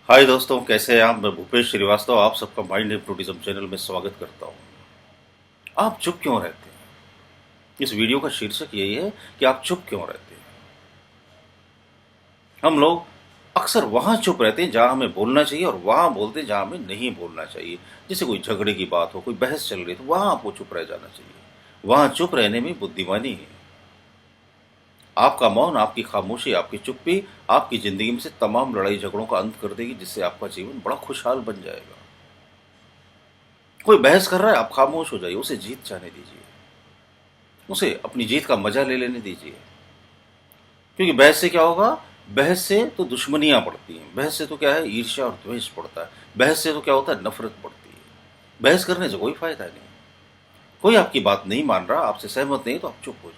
हाय दोस्तों, कैसे हैं आप? मैं भूपेश श्रीवास्तव आप सबका माइंड हिप्नोटिज्म चैनल में स्वागत करता हूं। आप चुप क्यों रहते हैं? इस वीडियो का शीर्षक यही है कि आप चुप क्यों रहते हैं। हम लोग अक्सर वहां चुप रहते हैं जहां हमें बोलना चाहिए और वहां बोलते हैं जहां हमें नहीं बोलना चाहिए। जैसे कोई झगड़े की बात हो, कोई बहस चल रही है, तो वहां आपको चुप रह जाना चाहिए। वहां चुप रहने में बुद्धिमानी है। आपका मौन, आपकी खामोशी, आपकी चुप्पी आपकी जिंदगी में से तमाम लड़ाई झगड़ों का अंत कर देगी, जिससे आपका जीवन बड़ा खुशहाल बन जाएगा। कोई बहस कर रहा है, आप खामोश हो जाइए, उसे जीत जाने दीजिए, उसे अपनी जीत का मजा ले लेने दीजिए। क्योंकि बहस से क्या होगा? बहस से तो दुश्मनियां बढ़ती हैं, बहस से तो क्या है, ईर्ष्या और द्वेष बढ़ता है, बहस से तो क्या होता है, नफरत बढ़ती है। बहस करने से कोई फायदा नहीं। कोई आपकी बात नहीं मान रहा, आपसे सहमत नहीं, तो आप चुप हो जाओ।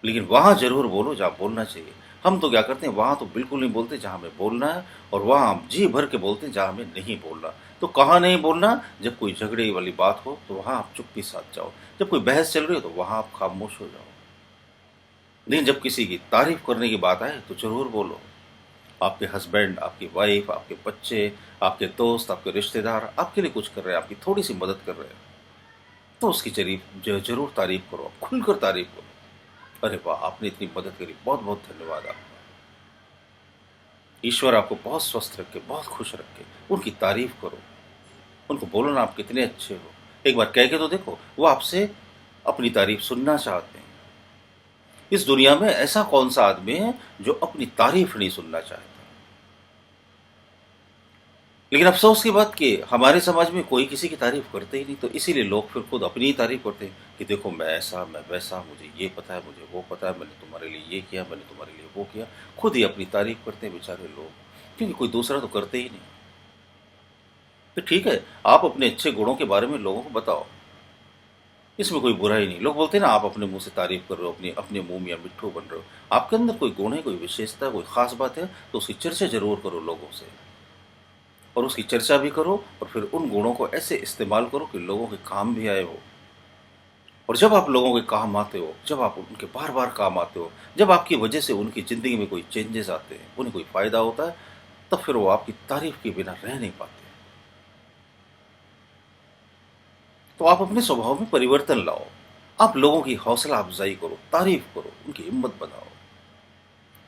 लेकिन वहां जरूर बोलो जहां बोलना चाहिए। हम तो क्या करते हैं, वहां तो बिल्कुल नहीं बोलते जहां हमें बोलना है, और वहां हम जी भर के बोलते हैं जहां हमें नहीं बोलना। तो कहाँ नहीं बोलना? जब कोई झगड़े वाली बात हो तो वहां आप चुप्पी साध जाओ। जब कोई बहस चल रही हो तो वहां आप खामोश हो जाओ। लेकिन जब किसी की तारीफ करने की बात आए तो जरूर बोलो। आपके हस्बैंड, आपकी वाइफ, आपके बच्चे, आपके दोस्त, आपके रिश्तेदार आपके लिए कुछ कर रहे हैं, आपकी थोड़ी सी मदद कर रहे हैं, तो उसकी जरूर तारीफ करो, खुलकर तारीफ करो। अरे वाह, आपने इतनी मदद करी, बहुत बहुत धन्यवाद आपका। ईश्वर आपको बहुत स्वस्थ रखे, बहुत खुश रखे। उनकी तारीफ करो, उनको बोलो ना आप कितने अच्छे हो। एक बार कह के तो देखो, वो आपसे अपनी तारीफ सुनना चाहते हैं। इस दुनिया में ऐसा कौन सा आदमी है जो अपनी तारीफ नहीं सुनना चाहता? लेकिन अफसोस की बात कि हमारे समाज में कोई किसी की तारीफ करते ही नहीं, तो इसीलिए लोग फिर खुद अपनी ही तारीफ करते हैं कि देखो मैं ऐसा, मैं वैसा, मुझे ये पता है, मुझे वो पता है, मैंने तुम्हारे लिए ये किया, मैंने तुम्हारे लिए वो किया। खुद ही अपनी तारीफ करते हैं बेचारे लोग, क्योंकि कोई दूसरा तो करते ही नहीं। तो ठीक है, आप अपने अच्छे गुणों के बारे में लोगों को बताओ, इसमें कोई बुराई नहीं। लोग बोलते हैं ना, आप अपने मुंह से तारीफ कर रहे हो, अपने अपने मुंह में या मिट्ठू बन रहे हो। आपके अंदर कोई गुण है, कोई विशेषता, कोई खास बात है, तो उसकी चर्चा जरूर करो लोगों से। और उसकी चर्चा भी करो, और फिर उन गुणों को ऐसे इस्तेमाल करो कि लोगों के काम भी आए वो। और जब आप लोगों के काम आते हो, जब आप उनके बार बार काम आते हो, जब आपकी वजह से उनकी ज़िंदगी में कोई चेंजेस आते हैं, उन्हें कोई फ़ायदा होता है, तब फिर वो आपकी तारीफ के बिना रह नहीं पाते। तो आप अपने स्वभाव में परिवर्तन लाओ। आप लोगों की हौसला अफजाई करो, तारीफ करो, उनकी हिम्मत बढ़ाओ।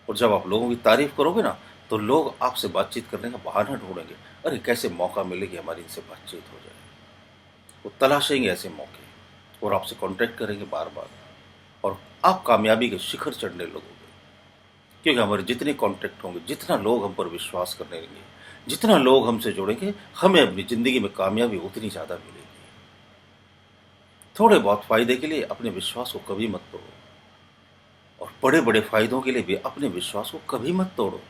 और जब आप लोगों की तारीफ करोगे ना, तो लोग आपसे बातचीत करने का बहाना ढूंढेंगे। अरे कैसे मौका मिले कि हमारी इनसे बातचीत हो जाए। वो तलाशेंगे ऐसे मौके, और आपसे कांटेक्ट करेंगे बार बार। और आप कामयाबी के शिखर चढ़ने लगोगे। क्योंकि हमारे जितने कांटेक्ट होंगे, जितना लोग हम पर विश्वास करने लगेंगे, जितना लोग हमसे जुड़ेंगे, हमें अपनी ज़िंदगी में कामयाबी उतनी ज़्यादा मिलेगी। थोड़े बहुत फ़ायदे के लिए अपने विश्वास को कभी मत तोड़ो, और बड़े बड़े फ़ायदों के लिए भी अपने विश्वास को कभी मत तोड़ो।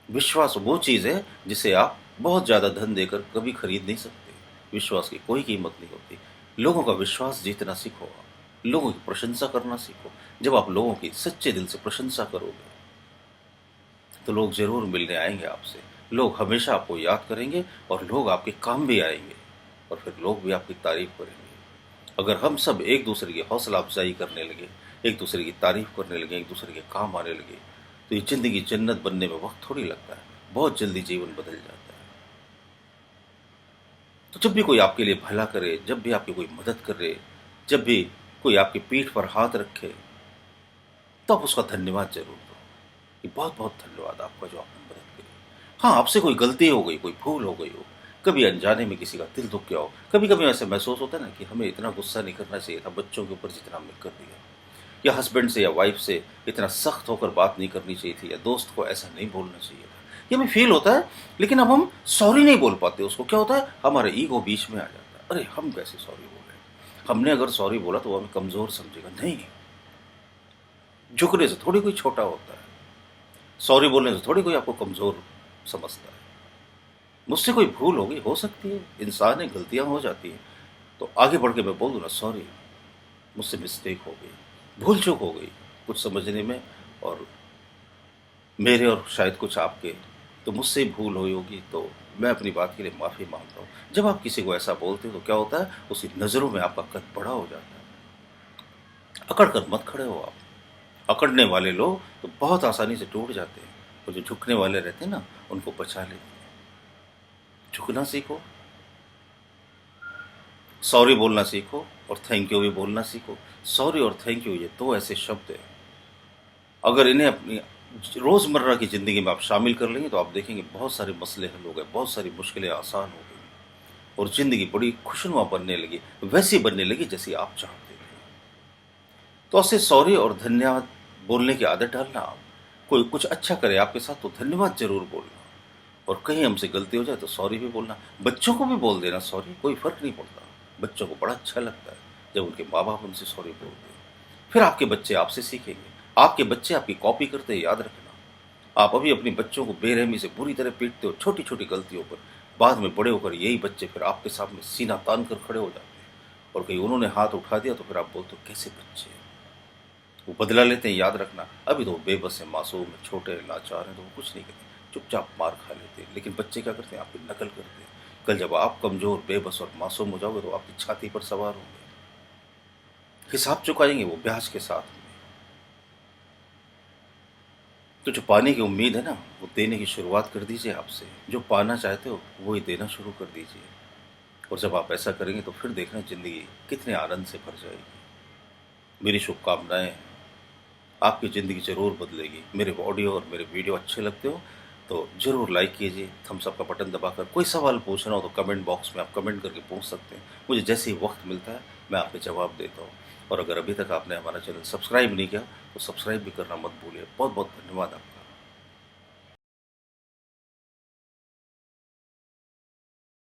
विश्वास वो चीज़ है जिसे आप बहुत ज़्यादा धन देकर कभी खरीद नहीं सकते। विश्वास की कोई कीमत नहीं होती। लोगों का विश्वास जीतना सीखो आप। लोगों की प्रशंसा करना सीखो। जब आप लोगों की सच्चे दिल से प्रशंसा करोगे, तो लोग ज़रूर मिलने आएंगे आपसे। लोग हमेशा आपको याद करेंगे, और लोग आपके काम भी आएंगे, और फिर लोग भी आपकी तारीफ करेंगे। अगर हम सब एक दूसरे की हौसला अफजाई करने लगे, एक दूसरे की तारीफ करने लगे, एक दूसरे के काम आने लगे, तो ये ज़िंदगी जन्नत बनने में वक्त थोड़ी लगता है। बहुत जल्दी जीवन बदल जाता है। तो जब भी कोई आपके लिए भला करे, जब भी आपकी कोई मदद करे, जब भी कोई आपकी पीठ पर हाथ रखे, तो आप उसका धन्यवाद जरूर दो कि बहुत बहुत धन्यवाद आपका जो आपने मदद करी। हाँ, आपसे कोई गलती हो गई, कोई भूल हो गई हो, कभी अनजाने में किसी का दिल दुख गया हो, कभी कभी ऐसा महसूस होता है ना कि हमें इतना गुस्सा नहीं करना चाहिए था बच्चों के ऊपर जितना हमने कर दिया, या हस्बैंड से या वाइफ से इतना सख्त होकर बात नहीं करनी चाहिए थी, या दोस्त को ऐसा नहीं बोलना चाहिए था। ये हमें फील होता है, लेकिन अब हम सॉरी नहीं बोल पाते। उसको क्या होता है, हमारा ईगो बीच में आ जाता है। अरे हम कैसे सॉरी बोले? हमने अगर सॉरी बोला तो वो हमें कमजोर समझेगा। नहीं, झुकने से थोड़ी कोई छोटा होता है, सॉरी बोलने से थोड़ी कोई आपको कमजोर समझता है। मुझसे कोई भूल होगी, हो सकती है, इंसान है, गलतियां हो जाती हैं। तो आगे बढ़ के मैं बोल दूँ ना, सॉरी, मुझसे मिस्टेक हो गई, भूल चूक हो गई कुछ समझने में, और मेरे और शायद कुछ आपके, तो मुझसे ही भूल हुई होगी, तो मैं अपनी बात के लिए माफ़ी मांगता हूँ। जब आप किसी को ऐसा बोलते हो तो क्या होता है, उसकी नज़रों में आपका कद बड़ा हो जाता है। अकड़ कर मत खड़े हो आप। अकड़ने वाले लोग तो बहुत आसानी से टूट जाते हैं, और जो झुकने वाले रहते हैं ना, उनको बचा लेते हैं। झुकना सीखो, सॉरी बोलना सीखो, और थैंक यू भी बोलना सीखो। सॉरी और थैंक यू, ये दो ऐसे शब्द हैं, अगर इन्हें अपनी रोज़मर्रा की ज़िंदगी में आप शामिल कर लेंगे तो आप देखेंगे बहुत सारे मसले हल हो गए, बहुत सारी मुश्किलें आसान हो गई, और ज़िंदगी बड़ी खुशनुमा बनने लगी, वैसी बनने लगी जैसी आप चाहते थे। तो ऐसे सॉरी और धन्यवाद बोलने की आदत डालना आप। कोई कुछ अच्छा करे आपके साथ तो धन्यवाद ज़रूर बोलना, और कहीं हमसे गलती हो जाए तो सॉरी भी बोलना। बच्चों को भी बोल देना सॉरी, कोई फ़र्क नहीं पड़ता। बच्चों को बड़ा अच्छा लगता है जब उनके माँ-बाप उनसे सॉरी बोलते हैं। फिर आपके बच्चे आपसे सीखेंगे। आपके बच्चे आपकी कॉपी करते हैं, याद रखना। आप अभी अपने बच्चों को बेरहमी से बुरी तरह पीटते हो छोटी-छोटी गलतियों पर। बाद में बड़े होकर यही बच्चे फिर आपके सामने सीना तान कर खड़े हो जाते हैं, और कहीं उन्होंने हाथ उठा दिया तो फिर आप बोलते हो कैसे बच्चे हैं। वो बदला लेते हैं, याद रखना। अभी तो वो बेबस हैं, मासूम हैं, छोटे हैं, लाचार हैं, तो वो कुछ नहीं करते, चुपचाप मार खा लेते हैं। लेकिन बच्चे क्या करते हैं? आपकी नकल करते हैं। कल जब आप कमज़ोर, बेबस और मासूम हो जाओगे तो आपकी छाती पर सवार होंगे। हिसाब चुकाएंगे वो ब्याज के साथ। तो जो पाने की उम्मीद है ना, वो देने की शुरुआत कर दीजिए आपसे। जो पाना चाहते हो वो ही देना शुरू कर दीजिए, और जब आप ऐसा करेंगे तो फिर देखना ज़िंदगी कितने आनंद से भर जाएगी। मेरी शुभकामनाएं हैं, आपकी ज़िंदगी ज़रूर बदलेगी। मेरे ऑडियो और मेरे वीडियो अच्छे लगते हो तो ज़रूर लाइक कीजिए, थम्स अप का बटन दबाकर। कोई सवाल पूछना हो तो कमेंट बॉक्स में आप कमेंट करके पूछ सकते हैं। मुझे जैसे ही वक्त मिलता है मैं आपके जवाब देता हूँ। और अगर अभी तक आपने हमारा चैनल सब्सक्राइब नहीं किया तो सब्सक्राइब भी करना मत भूलिए। बहुत बहुत धन्यवाद आपका।